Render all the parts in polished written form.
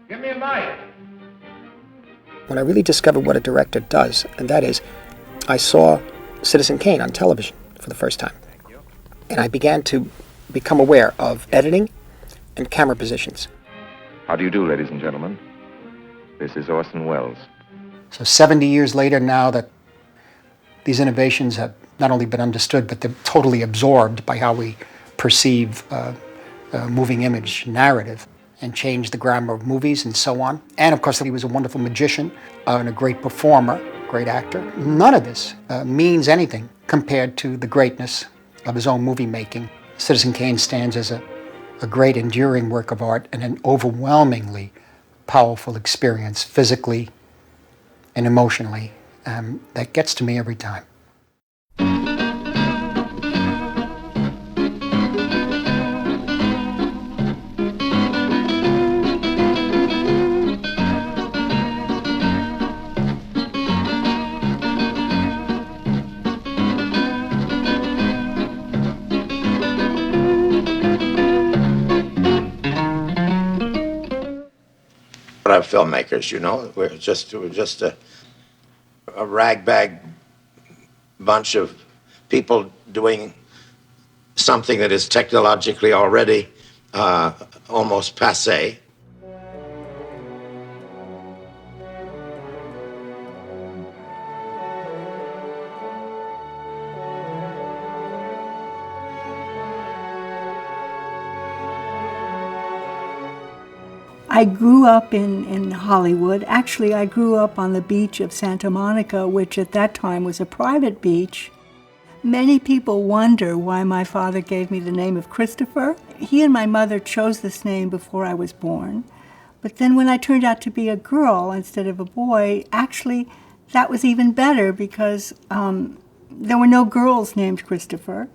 Give me a mic. When I really discovered what a director does, and that is, I saw Citizen Kane on television for the first time. And I began to become aware of editing and camera positions. How do you do, ladies and gentlemen? This is Orson Welles. So 70 years later now that these innovations have not only been understood, but they're totally absorbed by how we perceive moving image narrative and change the grammar of movies and so on. And of course, he was a wonderful magician and a great performer, great actor. None of this means anything compared to the greatness of his own movie making. Citizen Kane stands as a great enduring work of art and an overwhelmingly powerful experience physically and emotionally that gets to me every time. Our filmmakers, you know, we're just a ragbag bunch of people doing something that is technologically already almost passé. I grew up in Hollywood. Actually, I grew up on the beach of Santa Monica, which at that time was a private beach. Many people wonder why my father gave me the name of Christopher. He and my mother chose this name before I was born. But then when I turned out to be a girl instead of a boy, actually, that was even better because there were no girls named Christopher.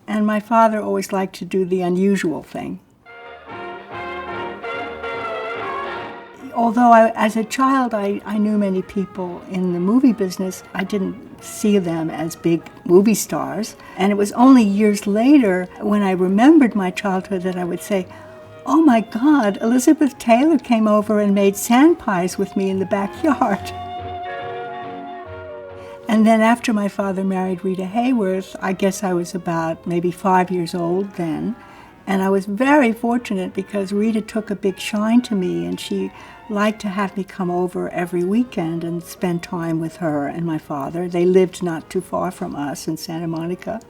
And my father always liked to do the unusual thing. Although as a child I knew many people in the movie business, I didn't see them as big movie stars. And it was only years later when I remembered my childhood that I would say, oh my God, Elizabeth Taylor came over and made sand pies with me in the backyard. And then after my father married Rita Hayworth, I guess I was about maybe 5 years old then. And I was very fortunate because Rita took a big shine to me and she liked to have me come over every weekend and spend time with her and my father. They lived not too far from us in Santa Monica.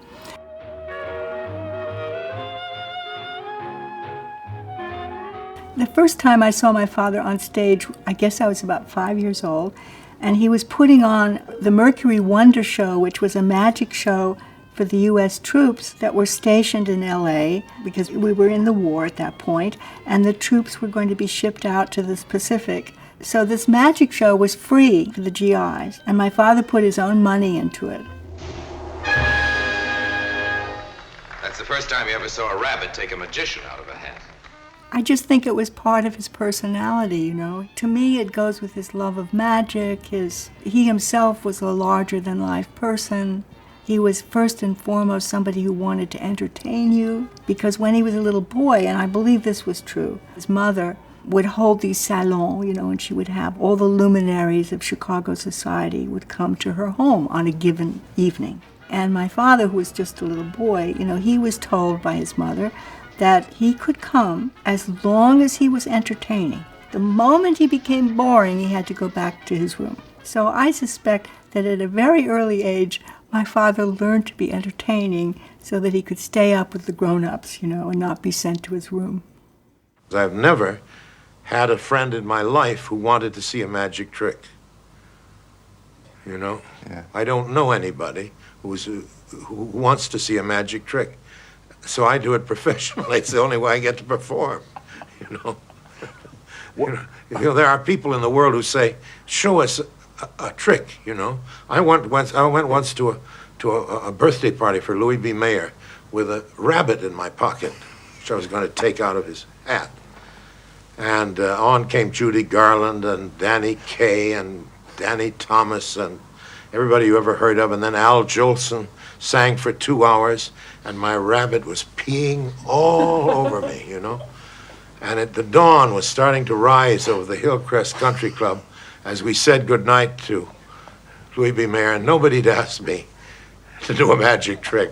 The first time I saw my father on stage, I guess I was about 5 years old, and he was putting on the Mercury Wonder Show, which was a magic show for the U.S. troops that were stationed in L.A. because we were in the war at that point, and the troops were going to be shipped out to the Pacific. So this magic show was free for the GIs, and my father put his own money into it. That's the first time you ever saw a rabbit take a magician out of a hat. I just think it was part of his personality, you know. To me, it goes with his love of magic. He himself was a larger-than-life person. He was first and foremost somebody who wanted to entertain you, because when he was a little boy, and I believe this was true, his mother would hold these salons, you know, and she would have all the luminaries of Chicago society would come to her home on a given evening. And my father, who was just a little boy, you know, he was told by his mother that he could come as long as he was entertaining. The moment he became boring, he had to go back to his room. So I suspect that at a very early age, my father learned to be entertaining so that he could stay up with the grown-ups, you know, and not be sent to his room. I've never had a friend in my life who wanted to see a magic trick. You know? Yeah. I don't know anybody who wants to see a magic trick. So I do it professionally. It's the only way I get to perform, you know? You know, there are people in the world who say, show us a trick, you know. I went once to a birthday party for Louis B. Mayer with a rabbit in my pocket, which I was going to take out of his hat. And on came Judy Garland and Danny Kaye and Danny Thomas and everybody you ever heard of. And then Al Jolson sang for 2 hours, and my rabbit was peeing all over me, you know. And the dawn was starting to rise over the Hillcrest Country Club as we said goodnight to Louis B. Mayer, and nobody'd asked me to do a magic trick.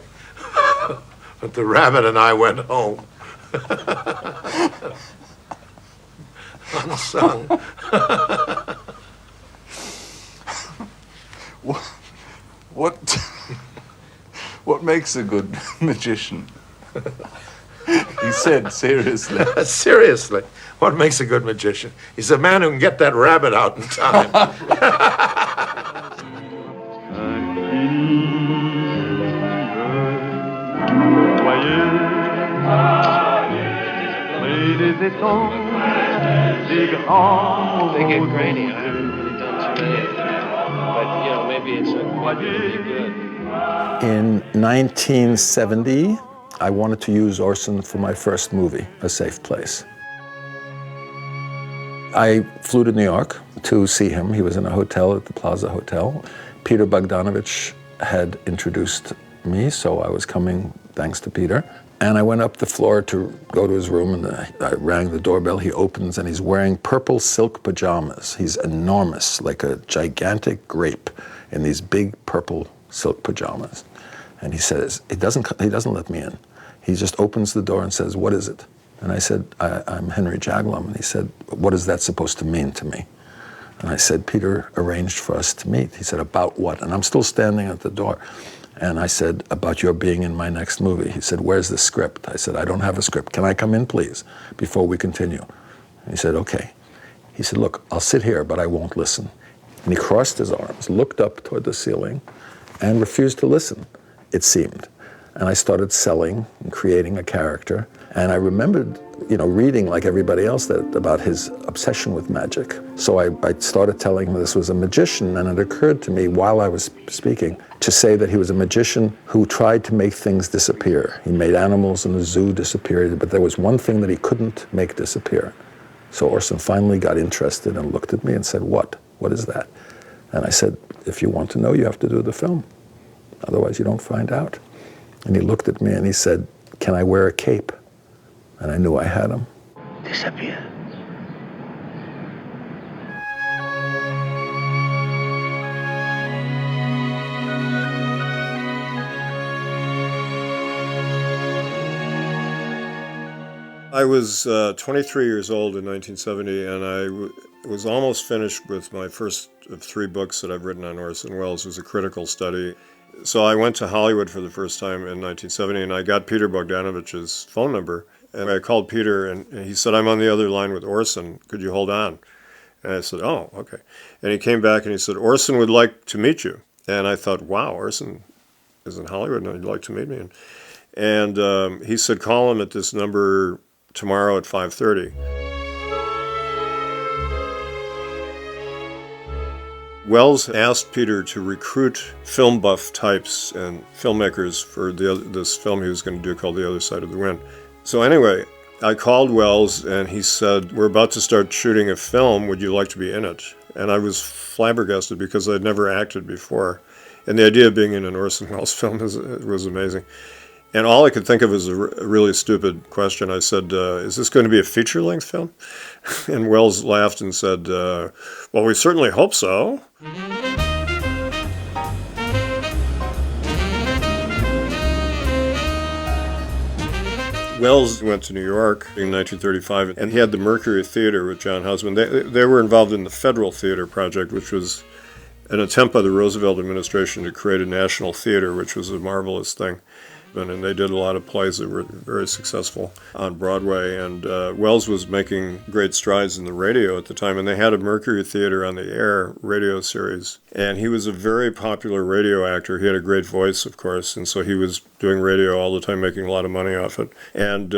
But the rabbit and I went home. Unsung. What makes a good magician? He said, seriously. Seriously, what makes a good magician? He's a man who can get that rabbit out in time. They get grainy. I haven't really done too many of them. But, you know, maybe it's really good. In 1970, I wanted to use Orson for my first movie, A Safe Place. I flew to New York to see him. He was in a hotel at the Plaza Hotel. Peter Bogdanovich had introduced me, so I was coming thanks to Peter. And I went up the floor to go to his room, and I rang the doorbell. He opens, and he's wearing purple silk pajamas. He's enormous, like a gigantic grape, in these big purple silk pajamas. And he says, he doesn't let me in. He just opens the door and says, "What is it?" And I said, I'm Henry Jaglom. And he said, "What is that supposed to mean to me?" And I said, "Peter arranged for us to meet." He said, "About what?" And I'm still standing at the door. And I said, "About your being in my next movie." He said, "Where's the script?" I said, "I don't have a script. Can I come in, please, before we continue?" And he said, "Okay." He said, "Look, I'll sit here, but I won't listen." And he crossed his arms, looked up toward the ceiling, and refused to listen, it seemed. And I started selling and creating a character. And I remembered, reading like everybody else about his obsession with magic. So I started telling him this was a magician, and it occurred to me while I was speaking to say that he was a magician who tried to make things disappear. He made animals in the zoo disappear, but there was one thing that he couldn't make disappear. So Orson finally got interested and looked at me and said, "What? What is that?" And I said, "If you want to know, you have to do the film. Otherwise, you don't find out." And he looked at me and he said, "Can I wear a cape?" And I knew I had him. Disappear. I was 23 years old in 1970, and I was almost finished with my first of 3 books that I've written on Orson Welles. It was a critical study. So I went to Hollywood for the first time in 1970, and I got Peter Bogdanovich's phone number. And I called Peter, and he said, "I'm on the other line with Orson. Could you hold on?" And I said, "Oh, okay." And he came back and he said, "Orson would like to meet you." And I thought, wow, Orson is in Hollywood and he'd like to meet me. And he said, "Call him at this number tomorrow at 5:30. Welles asked Peter to recruit film buff types and filmmakers for this film he was going to do called The Other Side of the Wind. So anyway, I called Welles and he said, "We're about to start shooting a film. Would you like to be in it?" And I was flabbergasted because I'd never acted before. And the idea of being in an Orson Welles film was amazing. And all I could think of was a really stupid question. I said, "Is this going to be a feature-length film?" And Welles laughed and said, "Well, we certainly hope so." Welles went to New York in 1935, and he had the Mercury Theater with John Husband. They were involved in the Federal Theater Project, which was an attempt by the Roosevelt administration to create a national theater, which was a marvelous thing. And they did a lot of plays that were very successful on Broadway. And Welles was making great strides in the radio at the time, and they had a Mercury Theater on the Air radio series. And he was a very popular radio actor. He had a great voice, of course, and so he was doing radio all the time, making a lot of money off it, and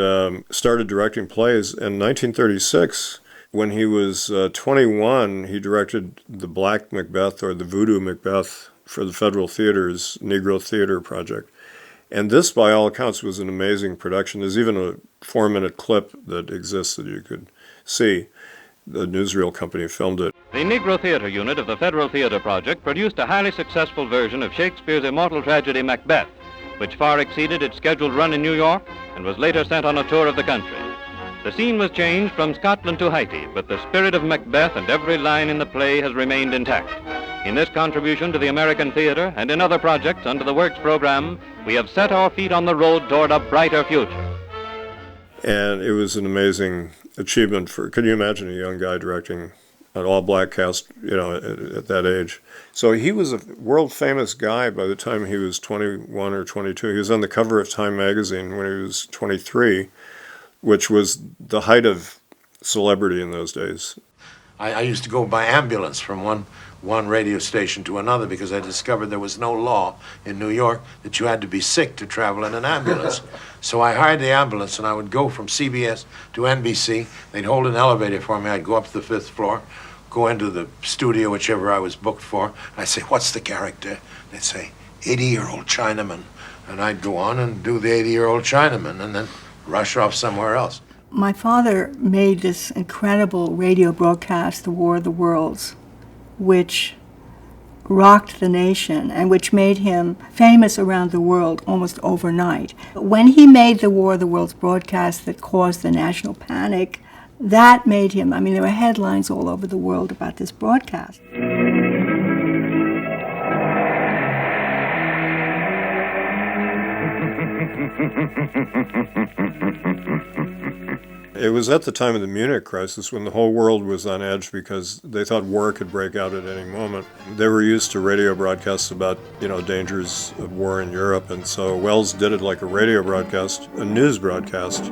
started directing plays. In 1936, when he was 21, he directed The Black Macbeth, or The Voodoo Macbeth, for the Federal Theater's Negro Theater Project. And this, by all accounts, was an amazing production. There's even a 4-minute clip that exists that you could see. The newsreel company filmed it. The Negro Theater Unit of the Federal Theater Project produced a highly successful version of Shakespeare's immortal tragedy Macbeth, which far exceeded its scheduled run in New York and was later sent on a tour of the country. The scene was changed from Scotland to Haiti, but the spirit of Macbeth and every line in the play has remained intact. In this contribution to the American theater and in other projects under the Works program, we have set our feet on the road toward a brighter future. And it was an amazing achievement can you imagine a young guy directing an all-black cast, at that age? So he was a world-famous guy by the time he was 21 or 22. He was on the cover of Time magazine when he was 23, which was the height of celebrity in those days. I used to go by ambulance from one radio station to another because I discovered there was no law in New York that you had to be sick to travel in an ambulance. So I hired the ambulance and I would go from CBS to NBC. They'd hold an elevator for me. I'd go up to the 5th floor, go into the studio, whichever I was booked for. And I'd say, "What's the character?" They'd say, 80-year-old Chinaman. And I'd go on and do the 80-year-old Chinaman and then rush off somewhere else. My father made this incredible radio broadcast, The War of the Worlds, which rocked the nation and which made him famous around the world almost overnight. When he made the War of the Worlds broadcast that caused the national panic, that made him, there were headlines all over the world about this broadcast. It was at the time of the Munich crisis when the whole world was on edge because they thought war could break out at any moment. They were used to radio broadcasts about, dangers of war in Europe, and so Welles did it like a radio broadcast, a news broadcast.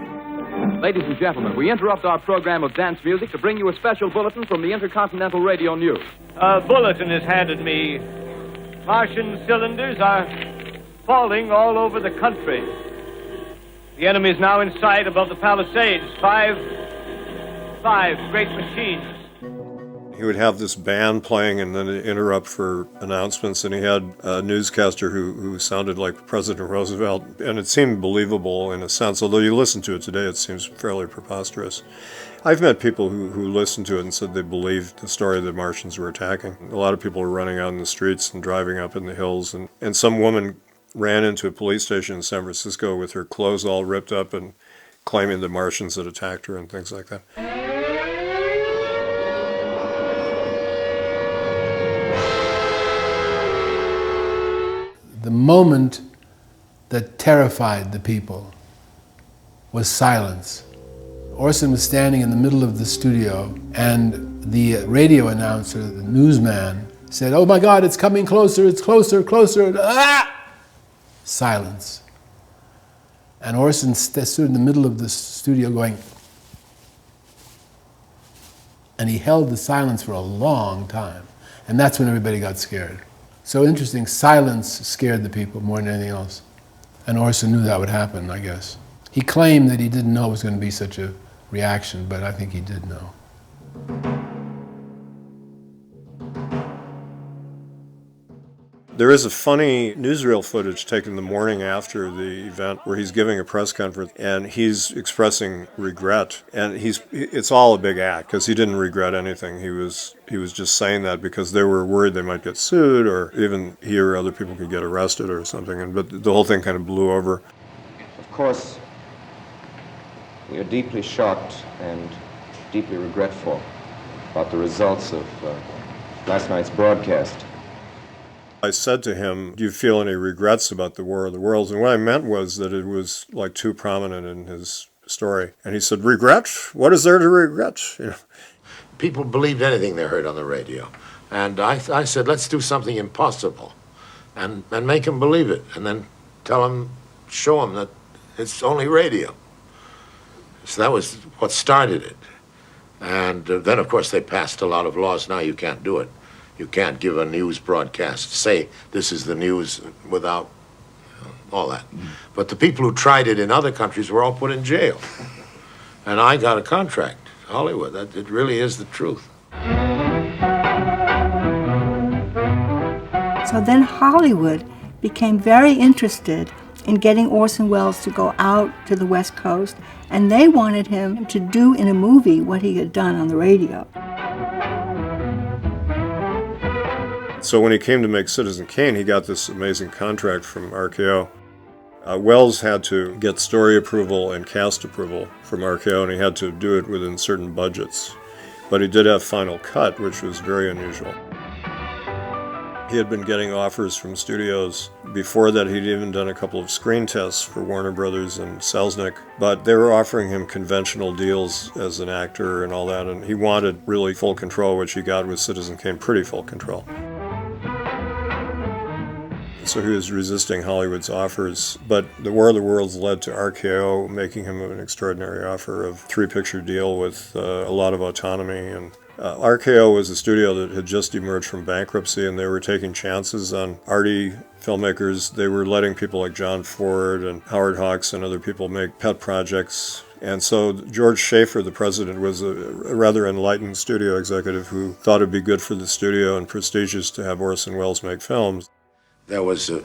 Ladies and gentlemen, we interrupt our program of dance music to bring you a special bulletin from the Intercontinental Radio News. A bulletin is handed me. Martian cylinders are falling all over the country. The enemy is now in sight above the Palisades. Five great machines. He would have this band playing and then interrupt for announcements, and he had a newscaster who sounded like President Roosevelt, and it seemed believable in a sense, although you listen to it today, it seems fairly preposterous. I've met people who listened to it and said they believed the story the Martians were attacking. A lot of people were running out in the streets and driving up in the hills, and some woman ran into a police station in San Francisco with her clothes all ripped up and claiming the Martians had attacked her and things like that. The moment that terrified the people was silence. Orson was standing in the middle of the studio, and the radio announcer, the newsman, said, "Oh my God, it's coming closer, it's closer, closer." Ah! Silence. And Orson stood in the middle of the studio going, and he held the silence for a long time. And that's when everybody got scared. So interesting, silence scared the people more than anything else. And Orson knew that would happen, I guess. He claimed that he didn't know it was going to be such a reaction, but I think he did know. There is a funny newsreel footage taken the morning after the event where he's giving a press conference and he's expressing regret. And it's all a big act because he didn't regret anything. He was just saying that because they were worried they might get sued or even he or other people could get arrested or something. But the whole thing kind of blew over. Of course, we are deeply shocked and deeply regretful about the results of last night's broadcast. I said to him, "Do you feel any regrets about the War of the Worlds?" And what I meant was that it was like too prominent in his story. And he said, "Regret? What is there to regret?" People believed anything they heard on the radio. And I said, let's do something impossible and make them believe it. And then show them that it's only radio. So that was what started it. And then, of course, they passed a lot of laws. Now you can't do it. You can't give a news broadcast, say this is the news without all that. But the people who tried it in other countries were all put in jail. And I got a contract, Hollywood. It really is the truth. So then Hollywood became very interested in getting Orson Welles to go out to the West Coast, and they wanted him to do in a movie what he had done on the radio. So when he came to make Citizen Kane, he got this amazing contract from RKO. Welles had to get story approval and cast approval from RKO, and he had to do it within certain budgets. But he did have final cut, which was very unusual. He had been getting offers from studios. Before that, he'd even done a couple of screen tests for Warner Brothers and Selznick, but they were offering him conventional deals as an actor and all that, and he wanted really full control, which he got with Citizen Kane, pretty full control. So he was resisting Hollywood's offers, but the War of the Worlds led to RKO making him an extraordinary offer of a 3-picture deal with a lot of autonomy. And RKO was a studio that had just emerged from bankruptcy, and they were taking chances on arty filmmakers. They were letting people like John Ford and Howard Hawks and other people make pet projects. And so George Schaefer, the president, was a rather enlightened studio executive who thought it'd be good for the studio and prestigious to have Orson Welles make films. There was a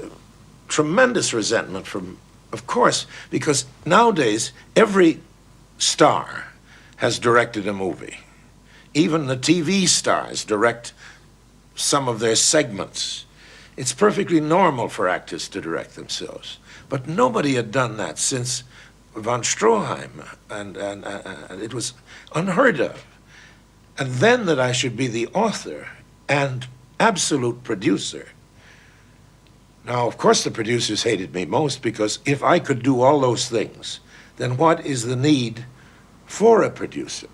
tremendous resentment from, of course, because nowadays every star has directed a movie. Even the TV stars direct some of their segments. It's perfectly normal for actors to direct themselves. But nobody had done that since von Stroheim, and it was unheard of. And then that I should be the author and absolute producer. Now, of course, the producers hated me most, because if I could do all those things, then what is the need for a producer?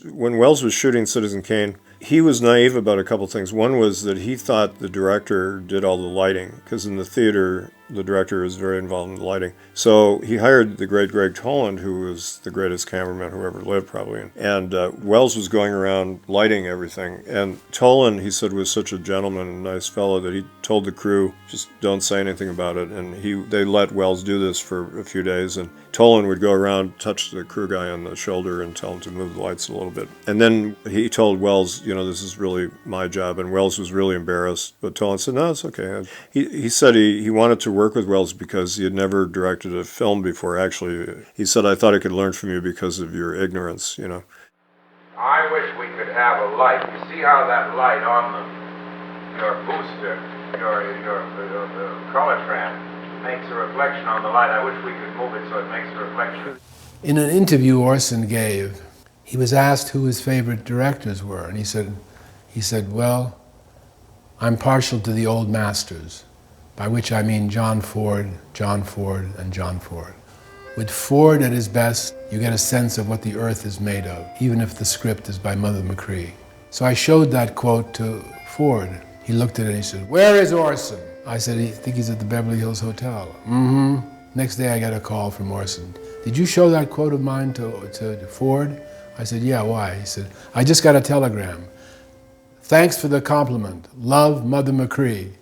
When Welles was shooting Citizen Kane, he was naive about a couple things. One was that he thought the director did all the lighting, because in the theater, the director is very involved in the lighting. So he hired the great Greg Toland, who was the greatest cameraman who ever lived, probably. And Welles was going around lighting everything. And Toland, he said, was such a gentleman and nice fellow that he told the crew, just don't say anything about it. And they let Welles do this for a few days. And Toland would go around, touch the crew guy on the shoulder and tell him to move the lights a little bit. And then he told Welles, this is really my job. And Welles was really embarrassed. But Toland said, no, it's okay. He said he wanted to work with Welles because he had never directed a film before. Actually, he said, I thought I could learn from you because of your ignorance, I wish we could have a light. You see how that light on your booster, the color tram, makes a reflection on the light. I wish we could move it so it makes a reflection. In an interview Orson gave, he was asked who his favorite directors were, and he said, well, I'm partial to the old masters, by which I mean John Ford, and John Ford. With Ford at his best, you get a sense of what the earth is made of, even if the script is by Mother McCree. So I showed that quote to Ford. He looked at it and he said, where is Orson? I said, I think he's at the Beverly Hills Hotel. Mm-hmm. Next day I got a call from Orson. Did you show that quote of mine to Ford? I said, yeah, why? He said, I just got a telegram. Thanks for the compliment. Love, Mother McCree.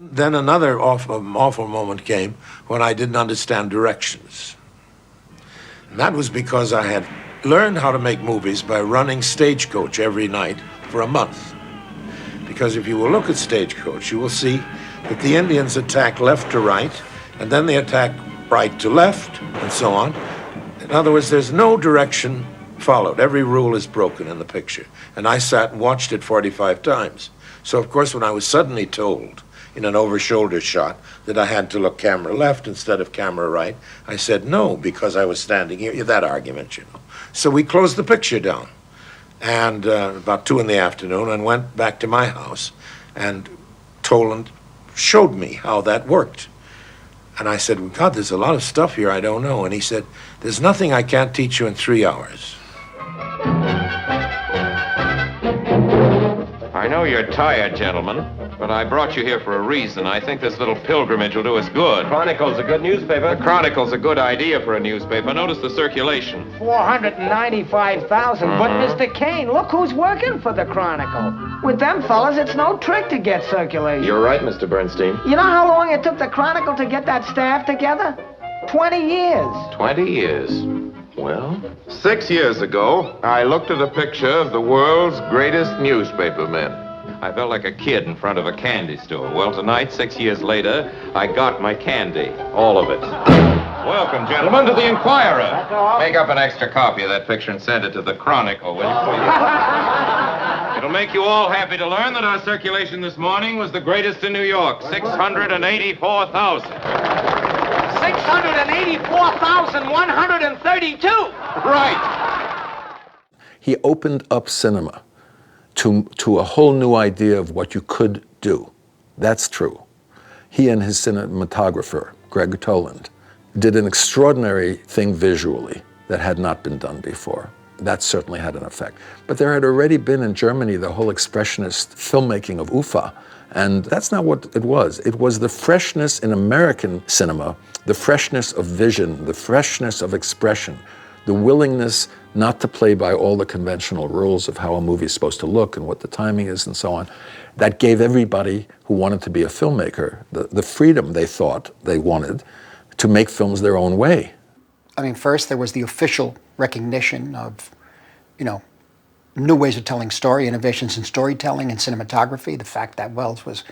Then another awful moment came when I didn't understand directions. And that was because I had learned how to make movies by running Stagecoach every night for a month. Because if you will look at Stagecoach, you will see that the Indians attack left to right, and then they attack right to left, and so on. In other words, there's no direction followed. Every rule is broken in the picture. And I sat and watched it 45 times. So, of course, when I was suddenly told in an over-shoulder shot that I had to look camera left instead of camera right, I said no, because I was standing here. That argument, So we closed the picture down. And about 2 p.m, and went back to my house. And Toland showed me how that worked. And I said, God, there's a lot of stuff here I don't know. And he said, there's nothing I can't teach you in 3 hours. I know you're tired, gentlemen, but I brought you here for a reason. I think this little pilgrimage will do us good. Chronicle's a good newspaper. The Chronicle's a good idea for a newspaper. Notice the circulation. 495,000. But, Mr. Kane, look who's working for the Chronicle. With them fellas, it's no trick to get circulation. You're right, Mr. Bernstein. You know how long it took the Chronicle to get that staff together? 20 years. 20 years. Well, 6 years ago, I looked at a picture of the world's greatest newspaper men. I felt like a kid in front of a candy store. Well, tonight, 6 years later, I got my candy. All of it. Welcome, gentlemen, to the Inquirer. That's all. Make up an extra copy of that picture and send it to the Chronicle, will you please? It'll make you all happy to learn that our circulation this morning was the greatest in New York, 684,000. 684,132. Right. He opened up cinema to a whole new idea of what you could do. That's true. He and his cinematographer, Greg Toland, did an extraordinary thing visually that had not been done before. That certainly had an effect. But there had already been in Germany the whole expressionist filmmaking of UFA, and that's not what it was. It was the freshness in American cinema, the freshness of vision, the freshness of expression, the willingness not to play by all the conventional rules of how a movie is supposed to look and what the timing is and so on. That gave everybody who wanted to be a filmmaker the freedom they thought they wanted to make films their own way. I mean, first there was the official recognition of, new ways of telling story, innovations in storytelling and cinematography. The fact that Welles was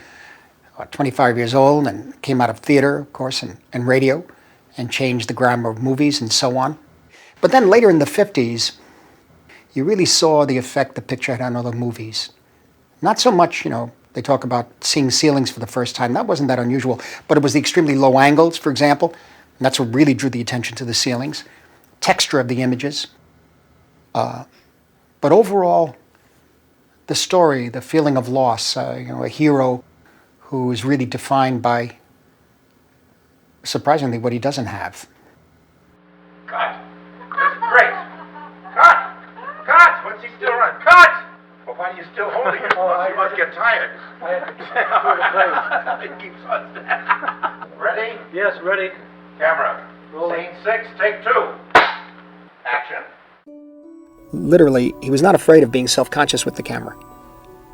25 years old and came out of theater, of course, and radio, and changed the grammar of movies and so on. But then later in the 50s, you really saw the effect the picture had on other movies. Not so much, they talk about seeing ceilings for the first time. That wasn't that unusual, but it was the extremely low angles, for example. And that's what really drew the attention to the ceilings. Texture of the images. But overall, the story, the feeling of loss, a hero who is really defined by, surprisingly, what he doesn't have. Cut! This is great! Cut! Cut! What's he still running? Cut! Well, why are you still holding it? You must get tired. It keeps on. Ready? Yes, ready. Camera. Scene 6, take 2. Action. Literally, he was not afraid of being self-conscious with the camera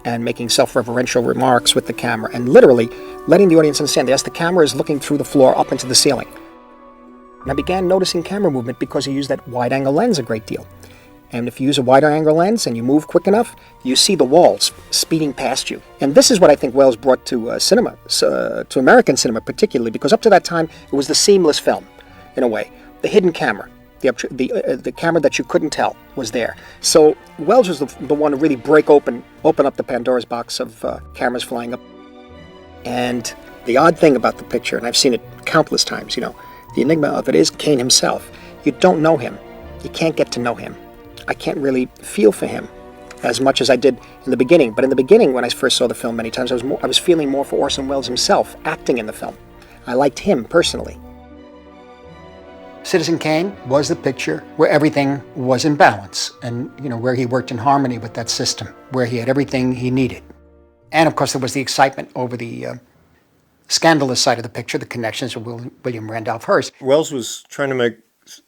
and making self-referential remarks with the camera and literally letting the audience understand, yes, the camera is looking through the floor up into the ceiling. And I began noticing camera movement because he used that wide-angle lens a great deal. And if you use a wider-angle lens and you move quick enough, you see the walls speeding past you. And this is what I think Welles brought to cinema, to American cinema particularly, because up to that time, it was the seamless film, in a way. The hidden camera, the camera that you couldn't tell was there. So Welles was the one to really open up the Pandora's box of cameras flying up. And the odd thing about the picture, and I've seen it countless times, the enigma of it is Kane himself. You don't know him. You can't get to know him. I can't really feel for him as much as I did in the beginning. But in the beginning, when I first saw the film many times, I was feeling more for Orson Welles himself, acting in the film. I liked him personally. Citizen Kane was the picture where everything was in balance and, where he worked in harmony with that system, where he had everything he needed. And, of course, there was the excitement over the scandalous side of the picture, the connections with William Randolph Hearst. Welles was trying to make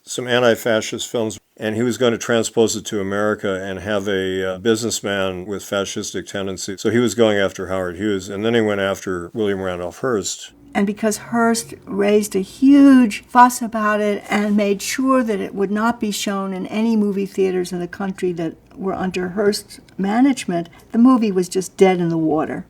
some anti-fascist films, and he was going to transpose it to America and have a businessman with fascistic tendencies. So he was going after Howard Hughes, and then he went after William Randolph Hearst. And because Hearst raised a huge fuss about it and made sure that it would not be shown in any movie theaters in the country that were under Hearst's management, the movie was just dead in the water.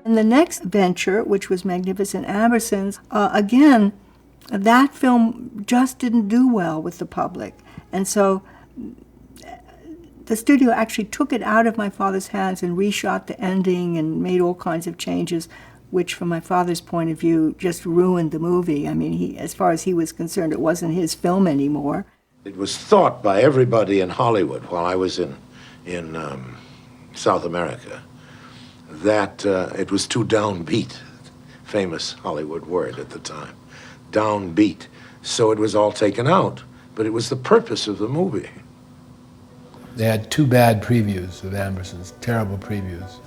And the next venture, which was Magnificent Ambersons, again, that film just didn't do well with the public. And so the studio actually took it out of my father's hands and reshot the ending and made all kinds of changes, which from my father's point of view just ruined the movie. I mean, as far as he was concerned, it wasn't his film anymore. It was thought by everybody in Hollywood while I was in South America that it was too downbeat, famous Hollywood word at the time, downbeat. So it was all taken out, but it was the purpose of the movie. They had 2 bad previews of Ambersons, terrible previews.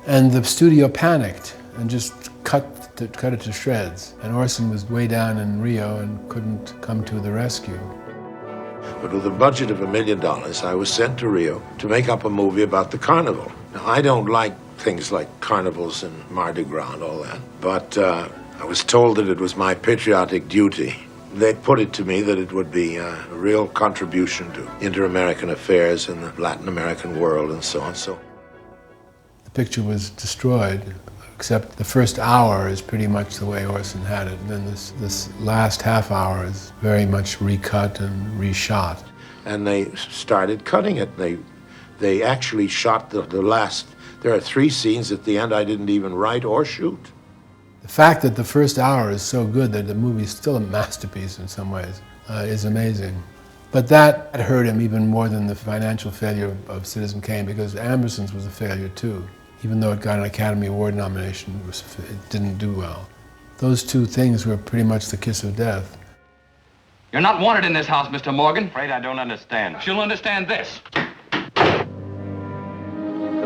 And the studio panicked and just cut it to shreds. And Orson was way down in Rio and couldn't come to the rescue. But with a budget of $1 million, I was sent to Rio to make up a movie about the carnival. Now, I don't like things like carnivals and Mardi Gras and all that, but I was told that it was my patriotic duty. They put it to me that it would be a real contribution to inter-American affairs in the Latin American world and so on. So the picture was destroyed except the first hour is pretty much the way Orson had it. And then this last half hour is very much recut and reshot. And they started cutting it. They actually shot the last. There are 3 scenes at the end I didn't even write or shoot. The fact that the first hour is so good that the movie is still a masterpiece in some ways is amazing. But that hurt him even more than the financial failure of Citizen Kane, because Ambersons was a failure too. Even though it got an Academy Award nomination, it didn't do well. Those 2 things were pretty much the kiss of death. You're not wanted in this house, Mr. Morgan. Afraid I don't understand. You'll understand this. The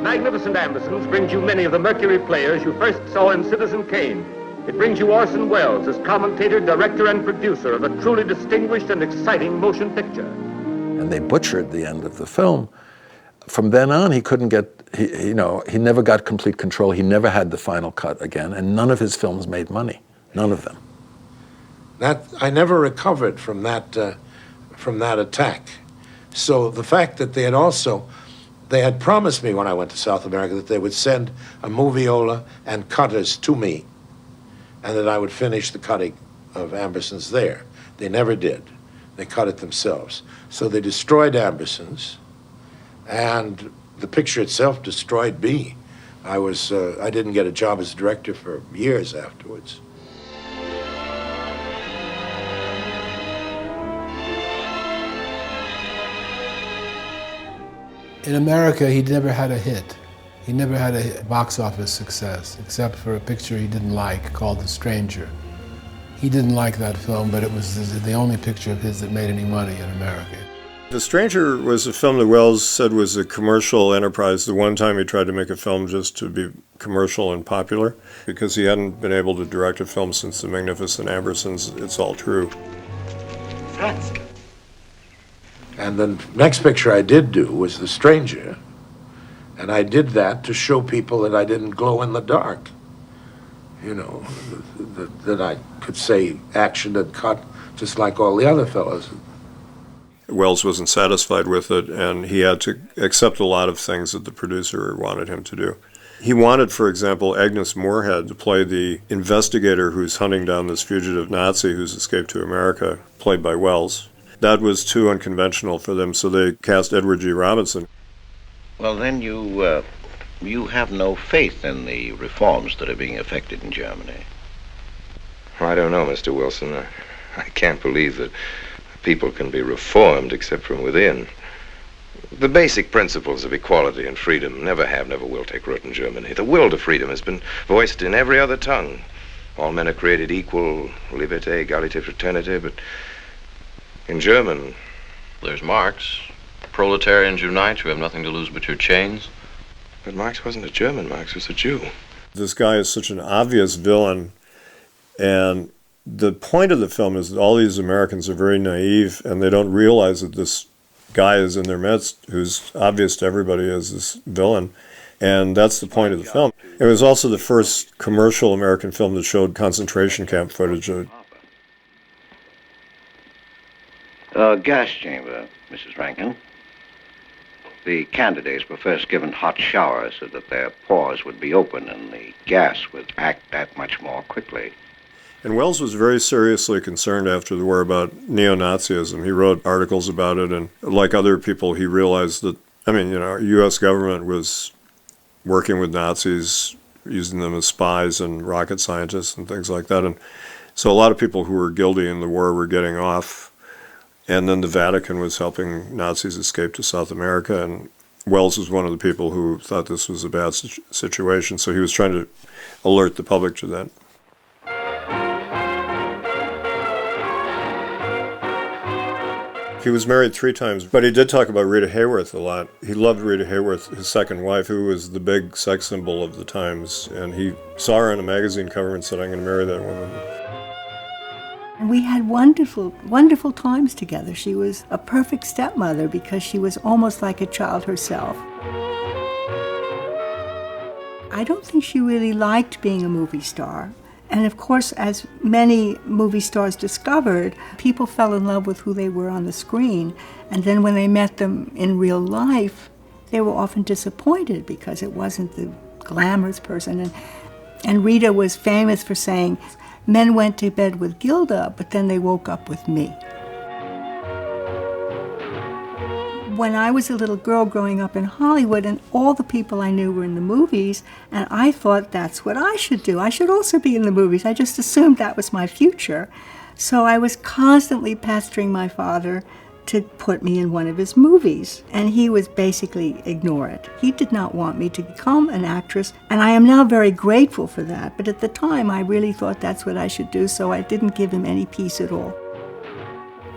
Magnificent Ambersons brings you many of the Mercury players you first saw in Citizen Kane. It brings you Orson Welles as commentator, director, and producer of a truly distinguished and exciting motion picture. And they butchered the end of the film. From then on, he couldn't get, he never got complete control. He never had the final cut again, and none of his films made money. None of them. I never recovered from that attack. So the fact that they had promised me when I went to South America that they would send a moviola and cutters to me, and that I would finish the cutting of Ambersons there. They never did. They cut it themselves. So they destroyed Ambersons, and the picture itself destroyed me. I didn't get a job as a director for years afterwards. In America, he never had a hit. He never had a box office success, except for a picture he didn't like called The Stranger. He didn't like that film, but it was the only picture of his that made any money in America. The Stranger was a film that Welles said was a commercial enterprise. The one time he tried to make a film just to be commercial and popular, because he hadn't been able to direct a film since The Magnificent Ambersons. It's all true. And the next picture I did do was The Stranger. And I did that to show people that I didn't glow in the dark. That I could say action and cut just like all the other fellows. Welles wasn't satisfied with it, and he had to accept a lot of things that the producer wanted him to do. He wanted, for example, Agnes Moorehead to play the investigator who's hunting down this fugitive Nazi who's escaped to America, played by Welles. That was too unconventional for them, so they cast Edward G. Robinson. Well, then you have no faith in the reforms that are being effected in Germany. I don't know, Mr. Wilson. I can't believe that people can be reformed except from within. The basic principles of equality and freedom never have, never will take root in Germany. The will to freedom has been voiced in every other tongue. All men are created equal, liberté, égalité, fraternité, but in German, there's Marx. Proletarians unite, you have nothing to lose but your chains. But Marx wasn't a German, Marx was a Jew. This guy is such an obvious villain, and the point of the film is that all these Americans are very naive, and they don't realize that this guy is in their midst, who's obvious to everybody as this villain, and that's the point of the film. It was also the first commercial American film that showed concentration camp footage. Gas chamber, Mrs. Rankin. The candidates were first given hot showers so that their pores would be open and the gas would act that much more quickly. And Welles was very seriously concerned after the war about neo-Nazism. He wrote articles about it, and like other people, he realized that, U.S. government was working with Nazis, using them as spies and rocket scientists and things like that. And so a lot of people who were guilty in the war were getting off. And then the Vatican was helping Nazis escape to South America, and Welles was one of the people who thought this was a bad situation, so he was trying to alert the public to that. He was married 3 times, but he did talk about Rita Hayworth a lot. He loved Rita Hayworth, his second wife, who was the big sex symbol of the times, and he saw her on a magazine cover and said, "I'm going to marry that woman." And we had wonderful, wonderful times together. She was a perfect stepmother because she was almost like a child herself. I don't think she really liked being a movie star. And of course, as many movie stars discovered, people fell in love with who they were on the screen. And then when they met them in real life, they were often disappointed because it wasn't the glamorous person. And And Rita was famous for saying, men went to bed with Gilda, but then they woke up with me. When I was a little girl growing up in Hollywood, and all the people I knew were in the movies, and I thought that's what I should do. I should also be in the movies. I just assumed that was my future. So I was constantly pestering my father to put me in one of his movies, and he was basically ignore it. He did not want me to become an actress, and I am now very grateful for that, but at the time I really thought that's what I should do, so I didn't give him any peace at all.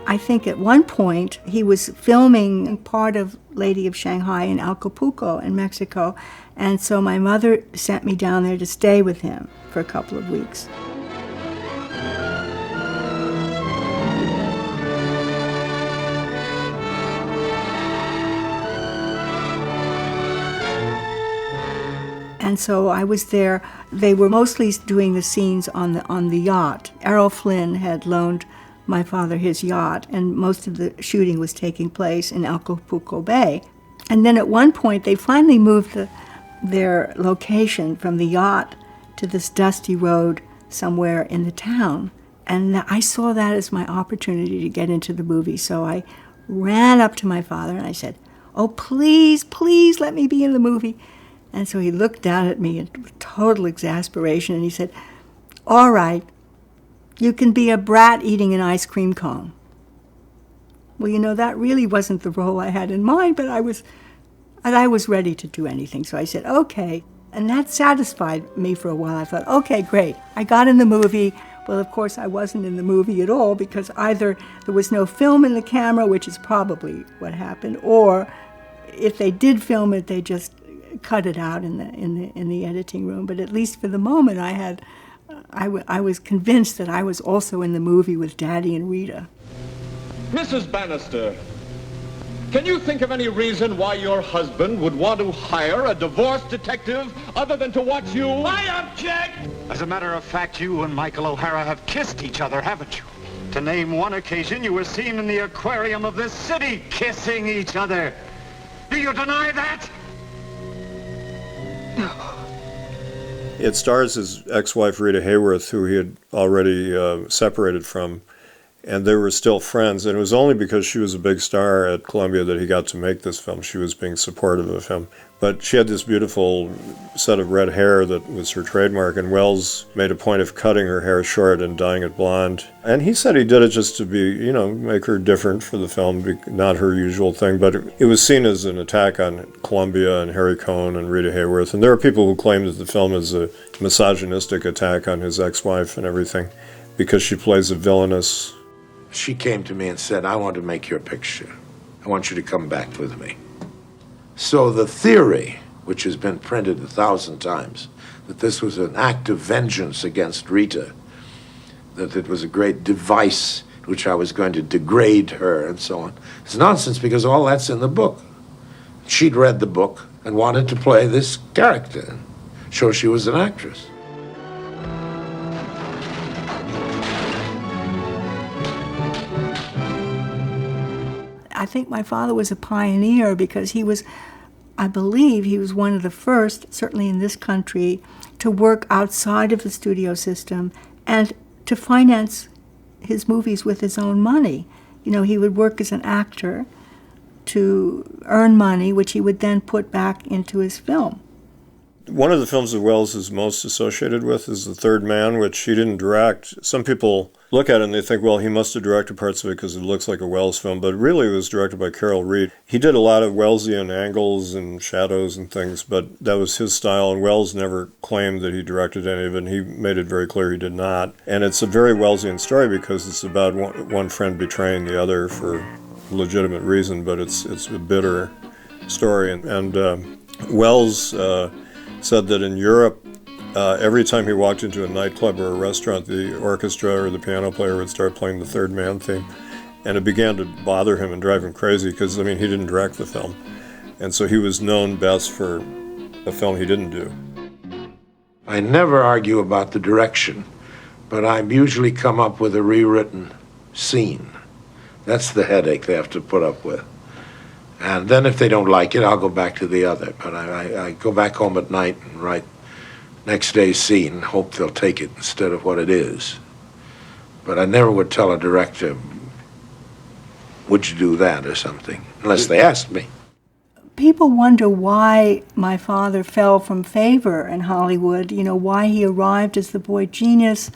I think at one point he was filming part of Lady of Shanghai in Acapulco in Mexico, and so my mother sent me down there to stay with him for a couple of weeks. And so I was there. They were mostly doing the scenes on the yacht. Errol Flynn had loaned my father his yacht, and most of the shooting was taking place in Acapulco Bay. And then at one point, they finally moved their location from the yacht to this dusty road somewhere in the town. And I saw that as my opportunity to get into the movie. So I ran up to my father and I said, "Oh, please, please let me be in the movie." And so he looked down at me in total exasperation and he said, "All right, you can be a brat eating an ice cream cone." Well, you know, that really wasn't the role I had in mind, but I was ready to do anything. So I said, "Okay." And that satisfied me for a while. I thought, okay, great. I got in the movie. Well, of course, I wasn't in the movie at all because either there was no film in the camera, which is probably what happened, or if they did film it, they just cut it out in the editing room. But at least for the moment, I was convinced that I was also in the movie with Daddy and Rita. Mrs. Bannister, can you think of any reason why your husband would want to hire a divorce detective other than to watch you? I object! As a matter of fact, you and Michael O'Hara have kissed each other, haven't you? To name one occasion, you were seen in the aquarium of this city kissing each other. Do you deny that? It stars his ex-wife Rita Hayworth, who he had already separated from, and they were still friends. And it was only because she was a big star at Columbia that he got to make this film. She was being supportive of him. But she had this beautiful set of red hair that was her trademark, and Welles made a point of cutting her hair short and dyeing it blonde. And he said he did it just to be, you know, make her different for the film, not her usual thing. But it was seen as an attack on Columbia and Harry Cohn and Rita Hayworth. And there are people who claim that the film is a misogynistic attack on his ex-wife and everything because she plays a villainous. She came to me and said, "I want to make your picture. I want you to come back with me." So the theory, which has been printed 1,000 times, that this was an act of vengeance against Rita, that it was a great device which I was going to degrade her and so on, is nonsense because all that's in the book. She'd read the book and wanted to play this character, show she was an actress. I think my father was a pioneer because he was, I believe, he was one of the first, certainly in this country, to work outside of the studio system and to finance his movies with his own money. You know, he would work as an actor to earn money, which he would then put back into his film. One of the films that Welles is most associated with is The Third Man, which he didn't direct. Some people look at it and they think, well, he must have directed parts of it because it looks like a Welles film, but really it was directed by Carol Reed. He did a lot of Wellesian angles and shadows and things, but that was his style, and Welles never claimed that he directed any of it, and he made it very clear he did not. And it's a very Wellesian story because it's about one friend betraying the other for legitimate reason, but it's a bitter story. And Welles said that in Europe, every time he walked into a nightclub or a restaurant, the orchestra or the piano player would start playing the Third Man theme. And it began to bother him and drive him crazy because, I mean, he didn't direct the film. And so he was known best for a film he didn't do. I never argue about the direction, but I usually come up with a rewritten scene. That's the headache they have to put up with. And then if they don't like it, I'll go back to the other. But I go back home at night and write next day's scene and hope they'll take it instead of what it is. But I never would tell a director, would you do that or something, unless they asked me. People wonder why my father fell from favor in Hollywood, why he arrived as the boy genius,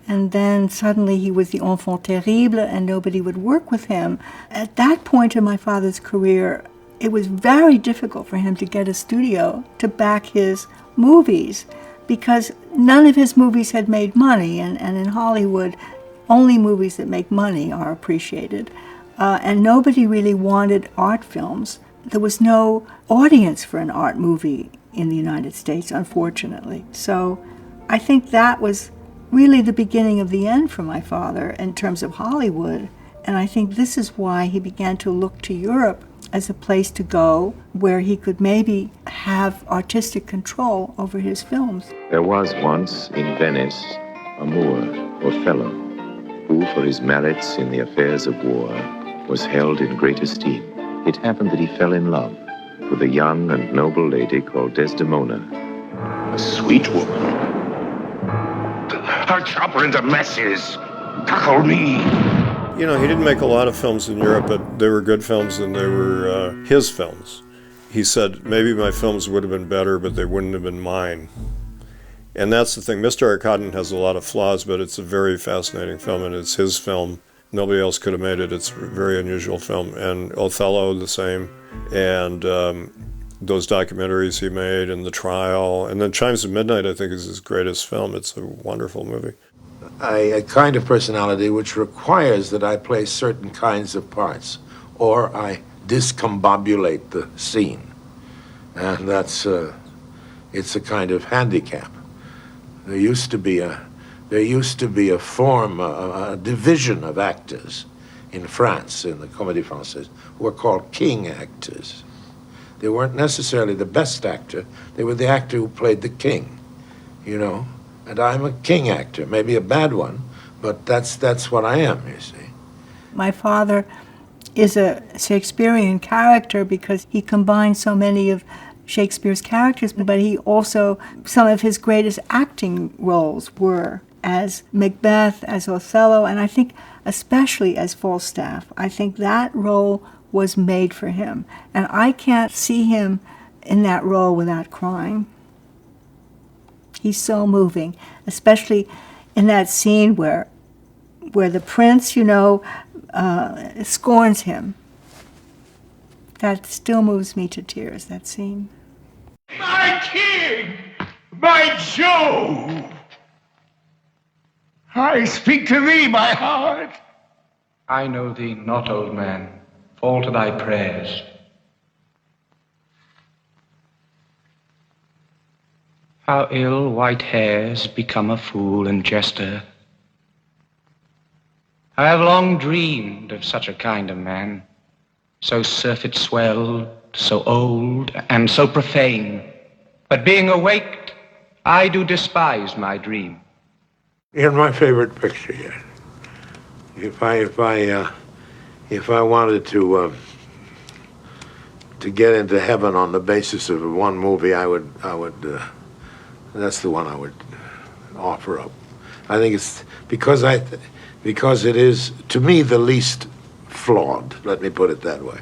and then suddenly he was the enfant terrible and nobody would work with him. At that point in my father's career, it was very difficult for him to get a studio to back his movies because none of his movies had made money, and in Hollywood, only movies that make money are appreciated. And nobody really wanted art films. There was no audience for an art movie in the United States, unfortunately. So I think that was really the beginning of the end for my father in terms of Hollywood. And I think this is why he began to look to Europe as a place to go where he could maybe have artistic control over his films. There was once in Venice a Moor, Othello, who for his merits in the affairs of war was held in great esteem. It happened that he fell in love with a young and noble lady called Desdemona. A sweet woman. I'll chop her into messes. Tackle me. You know, he didn't make a lot of films in Europe, but they were good films and they were his films. He said, maybe my films would have been better, but they wouldn't have been mine. And that's the thing. Mr. Arcadon has a lot of flaws, but it's a very fascinating film, and it's his film. Nobody else could have made it. It's a very unusual film. And Othello, the same. And those documentaries he made, and The Trial. And then Chimes of Midnight, I think, is his greatest film. It's a wonderful movie. A kind of personality which requires that I play certain kinds of parts, or I discombobulate the scene. And that's, it's a kind of handicap. There used to be a form, a division of actors in France, in the Comédie Française, who were called king actors. They weren't necessarily the best actor. They were the actor who played the king, you know. And I'm a king actor, maybe a bad one, but that's what I am, you see. My father is a Shakespearean character because he combined so many of Shakespeare's characters, but he also, some of his greatest acting roles were as Macbeth, as Othello, and I think especially as Falstaff. I think that role was made for him, and I can't see him in that role without crying. He's so moving, especially in that scene where the prince, you know, scorns him. That still moves me to tears, that scene. My king! My Jove! I speak to thee, my heart. I know thee not, old man. Fall to thy prayers. How ill white hairs become a fool and jester. I have long dreamed of such a kind of man, so surfeit swelled, so old, and so profane. But being awaked, I do despise my dream. In my favorite picture, yes. If I wanted to get into heaven on the basis of one movie, I would. That's the one I would offer up. I think it's because it is, to me, the least flawed. Let me put it that way.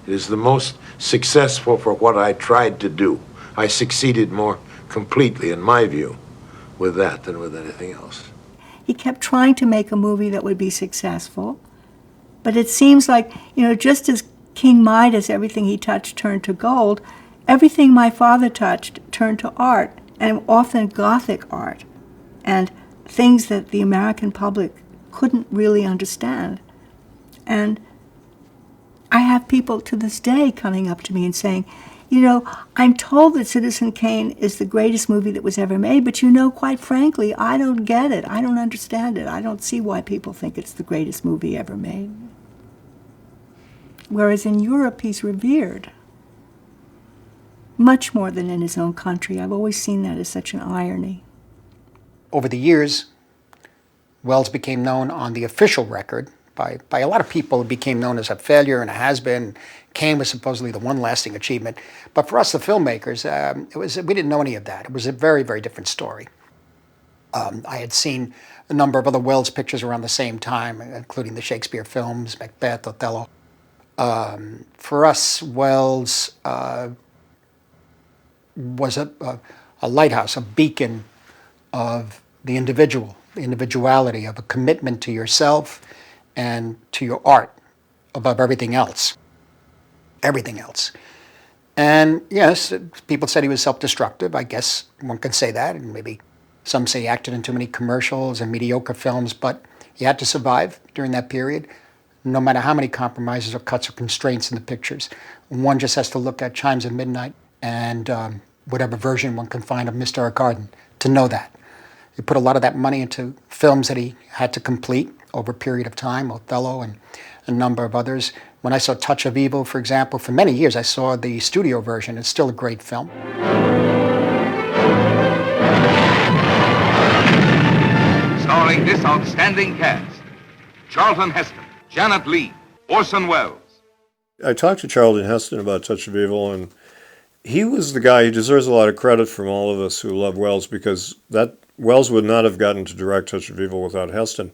It is the most successful for what I tried to do. I succeeded more completely, in my view, with that than with anything else. He kept trying to make a movie that would be successful, but it seems like, you know, just as King Midas, everything he touched turned to gold, everything my father touched turned to art, and often Gothic art, and things that the American public couldn't really understand. And I have people to this day coming up to me and saying, you know, I'm told that Citizen Kane is the greatest movie that was ever made, but you know, quite frankly, I don't get it. I don't understand it. I don't see why people think it's the greatest movie ever made. Whereas in Europe, he's revered. Much more than in his own country. I've always seen that as such an irony. Over the years, Welles became known on the official record By a lot of people, it became known as a failure and a has-been. Kane was supposedly the one lasting achievement. But for us, the filmmakers, we didn't know any of that. It was a very, very different story. I had seen a number of other Welles pictures around the same time, including the Shakespeare films, Macbeth, Othello. For us, Welles was a lighthouse, a beacon of the individual, the individuality, of a commitment to yourself and to your art above everything else. Everything else. And yes, people said he was self-destructive. I guess one can say that, and maybe some say he acted in too many commercials and mediocre films, but he had to survive during that period, no matter how many compromises or cuts or constraints in the pictures. One just has to look at Chimes of Midnight and whatever version one can find of Mr. Garden to know that. He put a lot of that money into films that he had to complete over a period of time, Othello and a number of others. When I saw Touch of Evil, for example, for many years I saw the studio version. It's still a great film. Starring this outstanding cast: Charlton Heston, Janet Leigh, Orson Welles. I talked to Charlton Heston about Touch of Evil, and he was the guy who deserves a lot of credit from all of us who love Welles, because that Welles would not have gotten to direct Touch of Evil without Heston.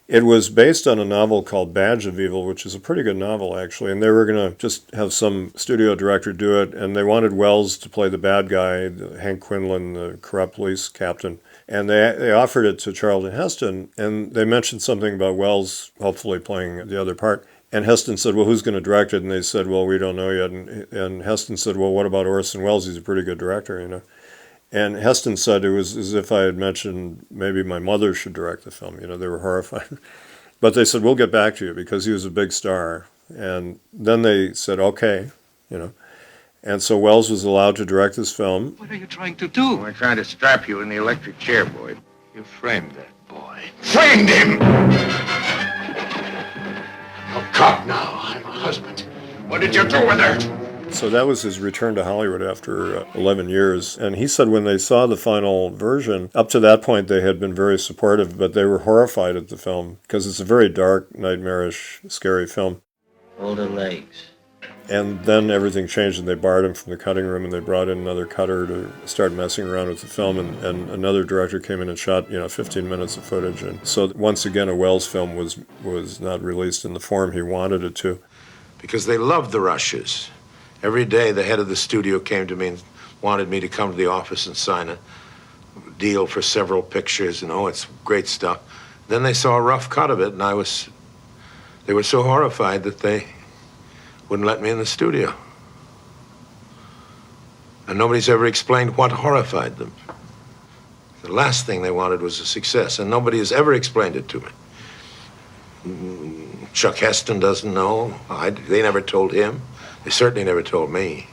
It was based on a novel called Badge of Evil, which is a pretty good novel, actually, and they were going to just have some studio director do it, and they wanted Welles to play the bad guy, Hank Quinlan, the corrupt police captain, and they offered it to Charlton Heston, and they mentioned something about Welles hopefully playing the other part, and Heston said, well, who's going to direct it? And they said, well, we don't know yet, and Heston said, well, what about Orson Welles? He's a pretty good director, you know. And Heston said it was as if I had mentioned maybe my mother should direct the film. You know, they were horrified. But they said, we'll get back to you, because he was a big star. And then they said, okay, you know. And so Welles was allowed to direct this film. What are you trying to do? We're trying to strap you in the electric chair, Boyd. You framed that boy. Framed him! A cop now. I'm a husband. What did you do with her? So that was his return to Hollywood after 11 years. And he said when they saw the final version, up to that point they had been very supportive, but they were horrified at the film because it's a very dark, nightmarish, scary film. Hold her legs. And then everything changed, and they barred him from the cutting room, and they brought in another cutter to start messing around with the film, and another director came in and shot 15 minutes of footage. And so once again, a Welles film was not released in the form he wanted it to. Because they loved the rushes. Every day, the head of the studio came to me and wanted me to come to the office and sign a deal for several pictures, and it's great stuff. Then they saw a rough cut of it, and they were so horrified that they wouldn't let me in the studio. And nobody's ever explained what horrified them. The last thing they wanted was a success, and nobody has ever explained it to me. Chuck Heston doesn't know. They never told him. They certainly never told me.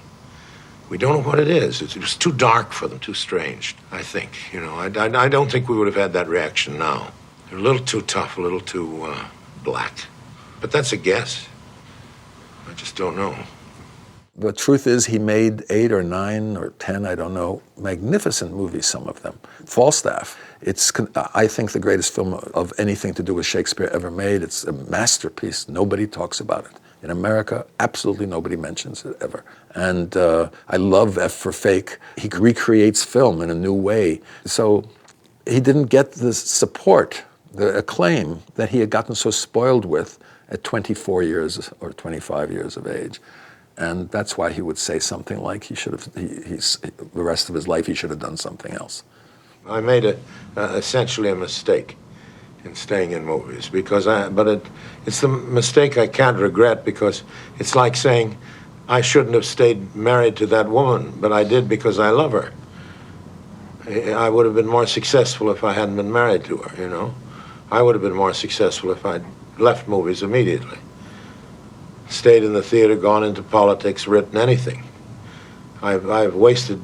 We don't know what it is. It was too dark for them, too strange, I think. I don't think we would have had that reaction now. They're a little too tough, a little too black. But that's a guess. I just don't know. The truth is he made 8 or 9 or 10, I don't know, magnificent movies, some of them. Falstaff, it's, I think, the greatest film of anything to do with Shakespeare ever made. It's a masterpiece. Nobody talks about it. In America, absolutely nobody mentions it ever. And I love F for Fake. He recreates film in a new way. So he didn't get the support, the acclaim that he had gotten so spoiled with at 24 years or 25 years of age. And that's why he would say something like the rest of his life he should have done something else. I made essentially a mistake in staying in movies, it's the mistake I can't regret, because it's like saying I shouldn't have stayed married to that woman, but I did because I love her. I would have been more successful if I hadn't been married to her, I would have been more successful if I'd left movies immediately. Stayed in the theater, gone into politics, written anything. I've wasted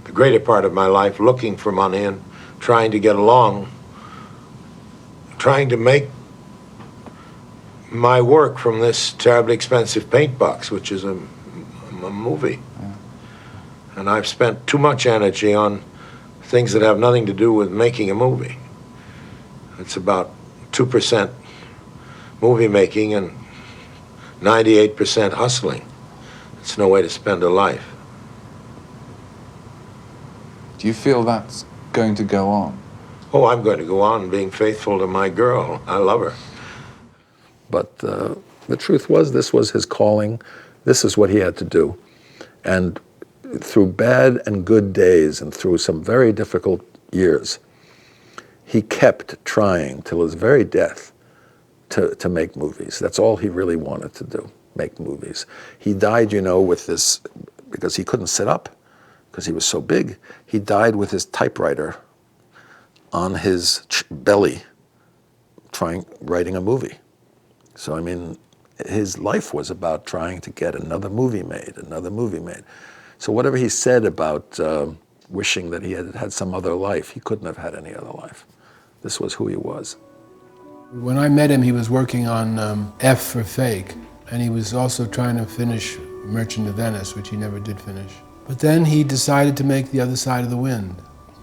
the greater part of my life looking for money and trying to get along, trying to make my work from this terribly expensive paint box, which is a movie. Yeah. And I've spent too much energy on things that have nothing to do with making a movie. It's about 2% movie making and 98% hustling. It's no way to spend a life. Do you feel that's going to go on? Oh, I'm going to go on being faithful to my girl. I love her. But the truth was, this was his calling. This is what he had to do. And through bad and good days and through some very difficult years, he kept trying till his very death to make movies. That's all he really wanted to do, make movies. He died, you know, with this, because he couldn't sit up, because he was so big. He died with his typewriter on his belly, writing a movie. So, I mean, his life was about trying to get another movie made. So whatever he said about wishing that he had had some other life, he couldn't have had any other life. This was who he was. When I met him, he was working on F for Fake, and he was also trying to finish Merchant of Venice, which he never did finish. But then he decided to make The Other Side of the Wind,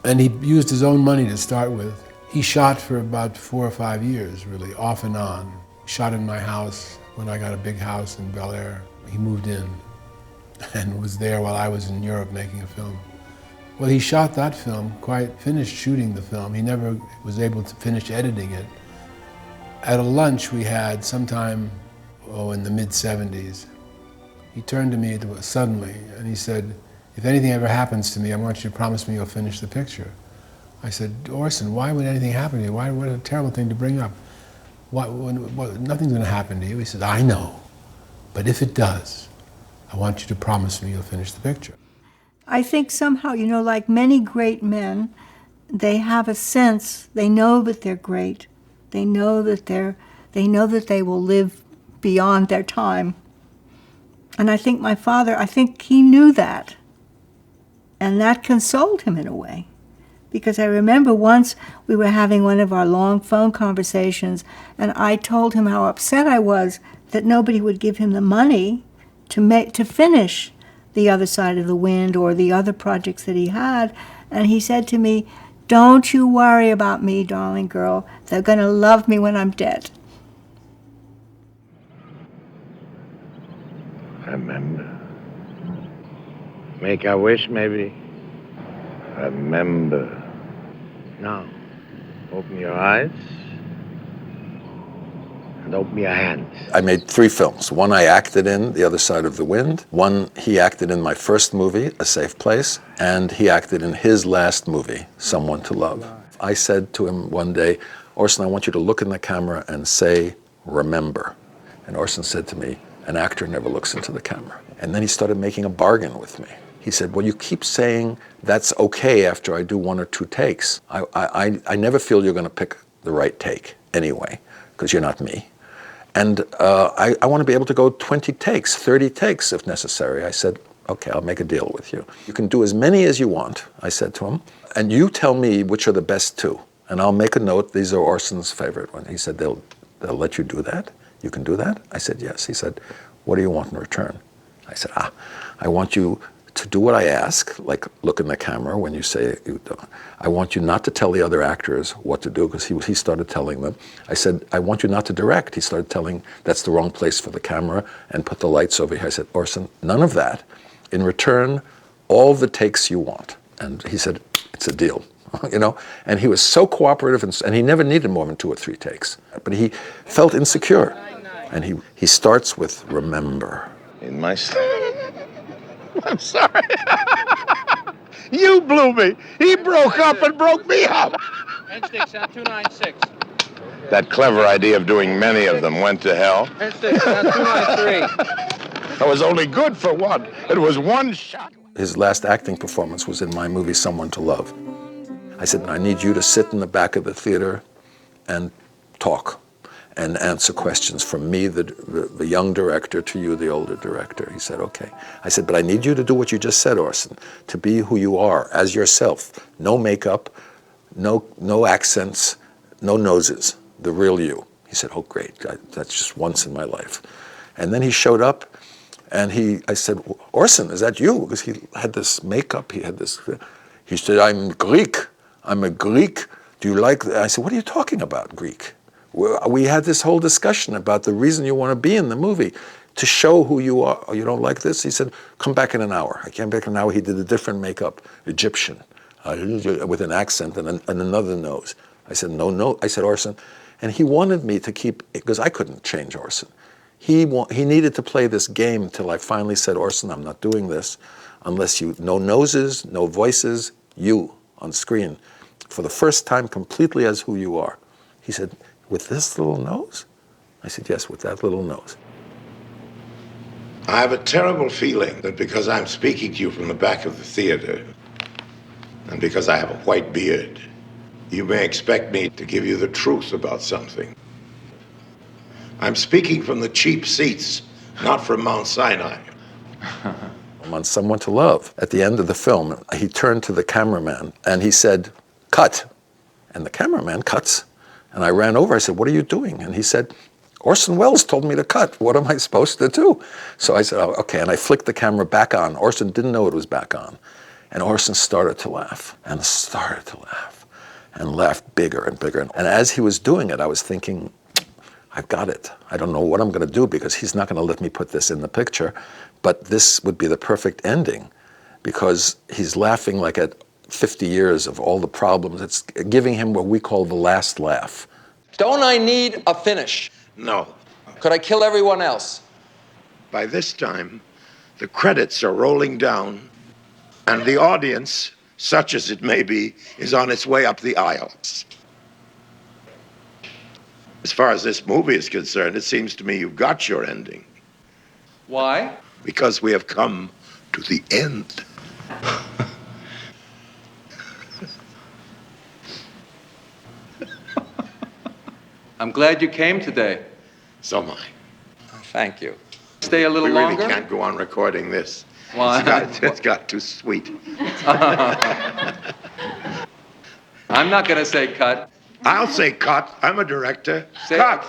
and he used his own money to start with. He shot for about 4 or 5 years, really, off and on. He shot in my house when I got a big house in Bel Air. He moved in and was there while I was in Europe making a film. Well, he shot that film, finished shooting the film. He never was able to finish editing it. At a lunch we had sometime, in the mid-70s, he turned to me suddenly and he said, "If anything ever happens to me, I want you to promise me you'll finish the picture." I said, "Orson, why would anything happen to you? What a terrible thing to bring up. Nothing's going to happen to you." He said, "I know, but if it does, I want you to promise me you'll finish the picture." I think somehow, you know, like many great men, they have a sense, they know that they're great. They know that they will live beyond their time. And I think my father, he knew that. And that consoled him in a way. Because I remember once we were having one of our long phone conversations, and I told him how upset I was that nobody would give him the money to finish The Other Side of the Wind or the other projects that he had. And he said to me, "Don't you worry about me, darling girl. They're going to love me when I'm dead." Remember. Make a wish, maybe. Remember. Now, open your eyes and open your hands. I made 3 films. One I acted in, The Other Side of the Wind. One he acted in my first movie, A Safe Place. And he acted in his last movie, Someone to Love. I said to him one day, "Orson, I want you to look in the camera and say, 'Remember.'" And Orson said to me, "An actor never looks into the camera." And then he started making a bargain with me. He said, "Well, you keep saying that's okay after I do 1 or 2 takes. I never feel you're going to pick the right take anyway, because you're not me. And I want to be able to go 20 takes, 30 takes if necessary." I said, "Okay, I'll make a deal with you. You can do as many as you want," I said to him, "and you tell me which are the best 2. And I'll make a note, these are Orson's favorite ones." He said, they'll let you do that? You can do that?" I said, "Yes." He said, "What do you want in return?" I said, "I want you to do what I ask, like look in the camera when you say you do. I want you not to tell the other actors what to do," because he started telling them. I said, "I want you not to direct." He started telling, "That's the wrong place for the camera, and put the lights over here." I said, "Orson, none of that. In return, all the takes you want." And he said, "It's a deal." You know, and he was so cooperative, and he never needed more than 2 or 3 takes. But he felt insecure, and he starts with "Remember." In my I'm sorry. You blew me. He broke up and broke me up. Headstick sound 296. That clever idea of doing many of them went to hell. Headstick sound 293. I was only good for 1. It was 1 shot. His last acting performance was in my movie Someone to Love. I said, "I need you to sit in the back of the theater and talk and answer questions from me, the young director, to you, the older director." He said, "Okay." I said, "But I need you to do what you just said, Orson, to be who you are, as yourself. No makeup, no accents, no noses, the real you." He said, "Oh, great, that's just once in my life." And then he showed up, and I said, "Orson, is that you?" Because he had this makeup, he said, "I'm Greek. I'm a Greek. Do you like that?" I said, "What are you talking about, Greek? We had this whole discussion about the reason you want to be in the movie, to show who you are. Oh, you don't like this? He said, come back in an hour. I came back in an hour. He did a different makeup, Egyptian, with an accent and another nose. I said, no. I said, Orson. And he wanted me to keep, because I couldn't change Orson. He needed to play this game till I finally said, Orson, I'm not doing this unless you, no noses, no voices, you on screen, for the first time completely as who you are. He said, with this little nose? I said, yes, with that little nose. I have a terrible feeling that because I'm speaking to you from the back of the theater, and because I have a white beard, you may expect me to give you the truth about something. I'm speaking from the cheap seats, not from Mount Sinai. On Someone to Love, at the end of the film, he turned to the cameraman and he said, cut. And the cameraman cuts. And I ran over, I said, what are you doing? And he said, Orson Welles told me to cut. What am I supposed to do? So I said, oh, okay. And I flicked the camera back on. Orson didn't know it was back on. And Orson started to laugh and started to laugh and laughed bigger and bigger. And as he was doing it, I was thinking, I've got it. I don't know what I'm going to do because he's not going to let me put this in the picture. But this would be the perfect ending because he's laughing like at 50 years of all the problems. It's giving him what we call the last laugh. Don't I need a finish? No. Could I kill everyone else? By this time, the credits are rolling down, and the audience, such as it may be, is on its way up the aisles. As far as this movie is concerned, it seems to me you've got your ending. Why? Because we have come to the end. I'm glad you came today. So am I. Thank you. Stay a little we longer? We really can't go on recording this. Why? It's got too sweet. I'm not going to say cut. I'll say cut. I'm a director. Say cut.